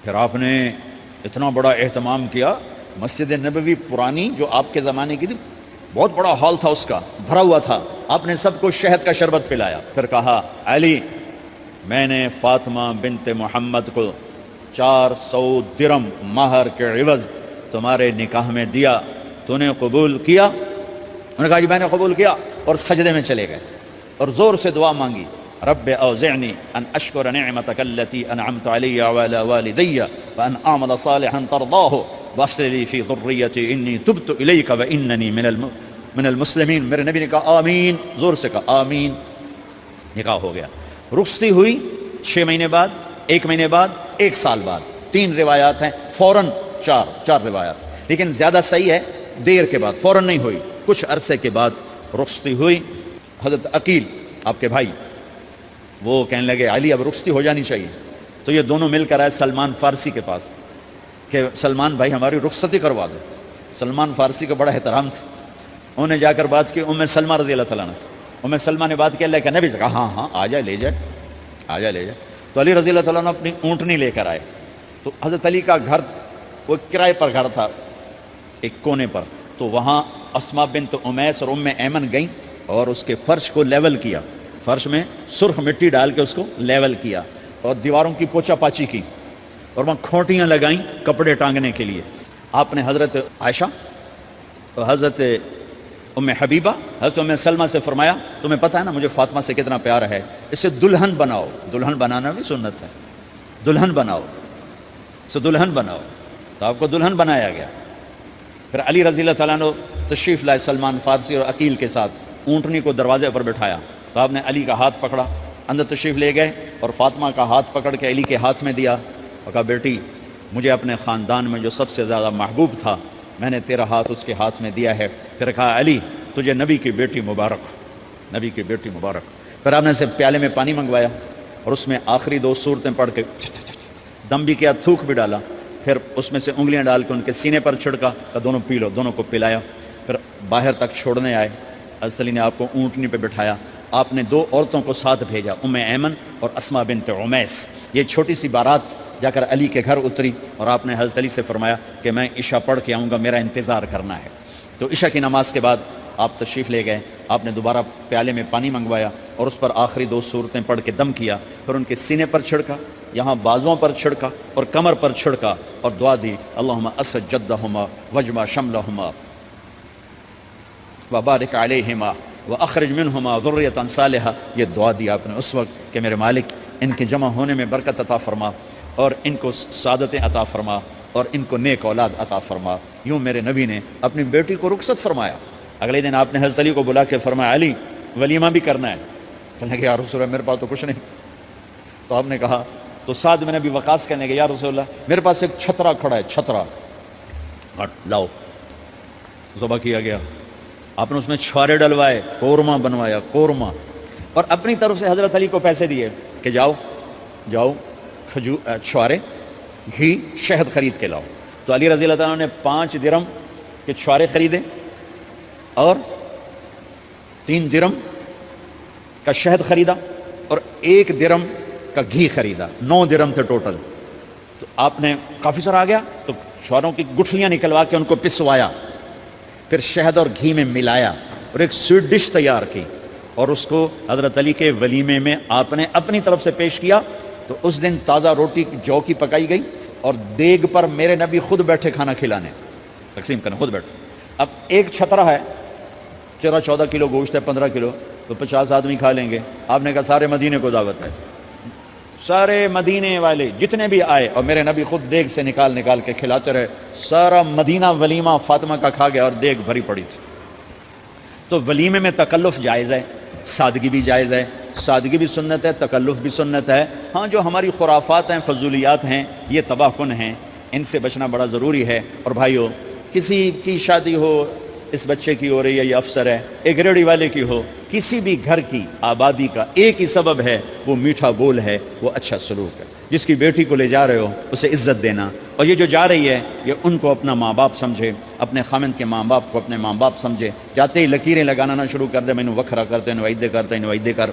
پھر آپ نے اتنا بڑا اہتمام کیا، مسجد نبوی پرانی جو آپ کے زمانے کی تھی، بہت بڑا ہال تھا، اس کا بھرا ہوا تھا، آپ نے سب کو شہد کا شربت پلایا. پھر کہا علی میں نے فاطمہ بنت محمد کو 400 درم مہر کے عوض تمہارے نکاح میں دیا، تو نے قبول کیا؟ انہوں نے کہا جی میں نے قبول کیا، اور سجدے میں چلے گئے اور زور سے دعا مانگی، رب اوزعنی ان اشکر نعمتک التی انعمت علی وعلی والدی وان اعمل صالحا ترضاہ واصلح لی فی ذریتی انی تبت الیک واننی من المسلمین. میرے نبی نے کہا آمین، زور سے کہا آمین. نکاح ہو گیا. رخصتی ہوئی 6 مہینے بعد، 1 مہینے بعد، 1 سال بعد. 3 روایات ہیں، فوراً 4 روایات، لیکن زیادہ صحیح ہے دیر کے بعد، فوراً نہیں ہوئی، کچھ عرصے کے بعد رخصتی ہوئی. حضرت عقیل آپ کے بھائی وہ کہنے لگے علی اب رخصتی ہو جانی چاہیے، تو یہ دونوں مل کر آئے سلمان فارسی کے پاس کہ سلمان بھائی ہماری رخصتی کروا دو. سلمان فارسی کا بڑا احترام تھا، انہوں نے جا کر بات کی ام سلمہ رضی اللہ تعالیٰ عنہ سے. ام سلمہ نے بات کی اللہ کے نبی سے، کہا ہاں ہاں آ جائے لے جائے، آ جائے لے جائے. تو علی رضی اللہ تعالیٰ عنہ اپنی اونٹنی لے کر آئے. تو حضرت علی کا گھر وہ کرائے پر گھر تھا ایک کونے پر، تو وہاں اسماء بنت امیس اور ام ایمن گئیں اور اس کے فرش کو لیول کیا، فرش میں سرخ مٹی ڈال کے اس کو لیول کیا اور دیواروں کی پوچا پاچی کی اور وہاں کھوٹیاں لگائیں کپڑے ٹانگنے کے لیے. آپ نے حضرت عائشہ، حضرت ام حبیبہ، حضرت ام سلمہ سے فرمایا تمہیں پتہ ہے نا مجھے فاطمہ سے کتنا پیار ہے، اسے دلہن بناؤ. دلہن بنانا بھی سنت ہے، دلہن بناؤ، اسے دلہن بناؤ. تو آپ کو دلہن بنایا گیا. پھر علی رضی اللہ تعالیٰ عنہ تشریف لائے سلمان فارسی اور عقیل کے ساتھ، اونٹنی کو دروازے پر بٹھایا. تو آپ نے علی کا ہاتھ پکڑا، اندر تشریف لے گئے اور فاطمہ کا ہاتھ پکڑ کے علی کے ہاتھ میں دیا اور کہا بیٹی مجھے اپنے خاندان میں جو سب سے زیادہ محبوب تھا میں نے تیرا ہاتھ اس کے ہاتھ میں دیا ہے. پھر کہا علی تجھے نبی کی بیٹی مبارک، نبی کی بیٹی مبارک. پھر آپ نے اسے پیالے میں پانی منگوایا اور اس میں آخری 2 سورتیں پڑھ کے دم بھی کیا، تھوک بھی ڈالا. پھر اس میں سے انگلیاں ڈال کے ان کے سینے پر چھڑکا کہ دونوں پی لو، دونوں کو پلایا. پھر باہر تک چھوڑنے آئے، حضرت علی نے آپ کو اونٹنی پہ بٹھایا. آپ نے 2 عورتوں کو ساتھ بھیجا، ام ایمن اور اسماء بنت امیس. یہ چھوٹی سی بارات جا کر علی کے گھر اتری اور آپ نے حضرت علی سے فرمایا کہ میں عشاء پڑھ کے آؤں گا، میرا انتظار کرنا ہے. تو عشاء کی نماز کے بعد آپ تشریف لے گئے. آپ نے دوبارہ پیالے میں پانی منگوایا اور اس پر آخری 2 سورتیں پڑھ کے دم کیا. پھر ان کے سینے پر چھڑکا، یہاں بازوؤں پر چھڑکا اور کمر پر چھڑکا اور دعا دی اللہم اسد جدہما وجمع شملہما وبارک علیہما واخرج منہما ذریۃ صالحہ. یہ دعا دی آپ نے اس وقت کہ میرے مالک ان کے جمع ہونے میں برکت عطا فرما اور ان کو سعادتیں عطا فرما اور ان کو نیک اولاد عطا فرما. یوں میرے نبی نے اپنی بیٹی کو رخصت فرمایا. اگلے دن آپ نے حضرت علی کو بلا کے فرمایا علی ولیمہ بھی کرنا ہے. کہنے لگے یا رسول اللہ میرے پاس تو کچھ نہیں. تو آپ نے کہا، تو سعد بن ابی وقاص کہنے لگے یا رسول اللہ میرے پاس ایک چھترا کھڑا ہے، چھترا لاؤ. ذبح کیا گیا. آپ نے اس میں چھوارے ڈلوائے، قورمہ بنوایا، قورمہ، اور اپنی طرف سے حضرت علی کو پیسے دیے کہ جاؤ جاؤ چھوارے، گھی، شہد خرید کے لاؤ. تو علی رضی اللہ تعالیٰ نے 5 درم کے چھوارے خریدے اور 3 درم کا شہد خریدا اور 1 درم کا گھی خریدا. 9 درم تھے ٹوٹل. تو آپ نے کافی سارا آ گیا تو چھواروں کی گٹھلیاں نکلوا کے ان کو پسوایا، پھر شہد اور گھی میں ملایا اور ایک سویٹ ڈش تیار کی اور اس کو حضرت علی کے ولیمے میں آپ نے اپنی طرف سے پیش کیا. تو اس دن تازہ روٹی جو کی پکائی گئی اور دیگ پر میرے نبی خود بیٹھے کھانا کھلانے، تقسیم کرنے، خود بیٹھے. اب ایک چھترا ہے، 14 کلو گوشت ہے، 15 کلو، تو 50 آدمی کھا لیں گے. آپ نے کہا سارے مدینے کو دعوت ہے، سارے مدینے والے جتنے بھی آئے، اور میرے نبی خود دیگ سے نکال کے کھلاتے رہے. سارا مدینہ ولیمہ فاطمہ کا کھا گیا اور دیگ بھری پڑی تھی. تو ولیمے میں تکلف جائز ہے، سادگی بھی جائز ہے. سادگی بھی سنت ہے، تکلف بھی سنت ہے. ہاں جو ہماری خرافات ہیں، فضولیات ہیں، یہ تباہ کن ہیں، ان سے بچنا بڑا ضروری ہے. اور بھائیو، کسی کی شادی ہو، اس بچے کی ہو رہی ہے، یہ افسر ہے، ایک ریڑھی والے کی ہو، کسی بھی گھر کی آبادی کا ایک ہی سبب ہے، وہ میٹھا بول ہے، وہ اچھا سلوک ہے. جس کی بیٹی کو لے جا رہے ہو اسے عزت دینا، اور یہ جو جا رہی ہے یہ ان کو اپنا ماں باپ سمجھے، اپنے خامند کے ماں باپ کو اپنے ماں باپ سمجھے. جاتے ہی لکیریں لگانا نہ شروع کر دے، میں نے وکھرا کرتے، نو ایدے کرتے، نو ایدے کر.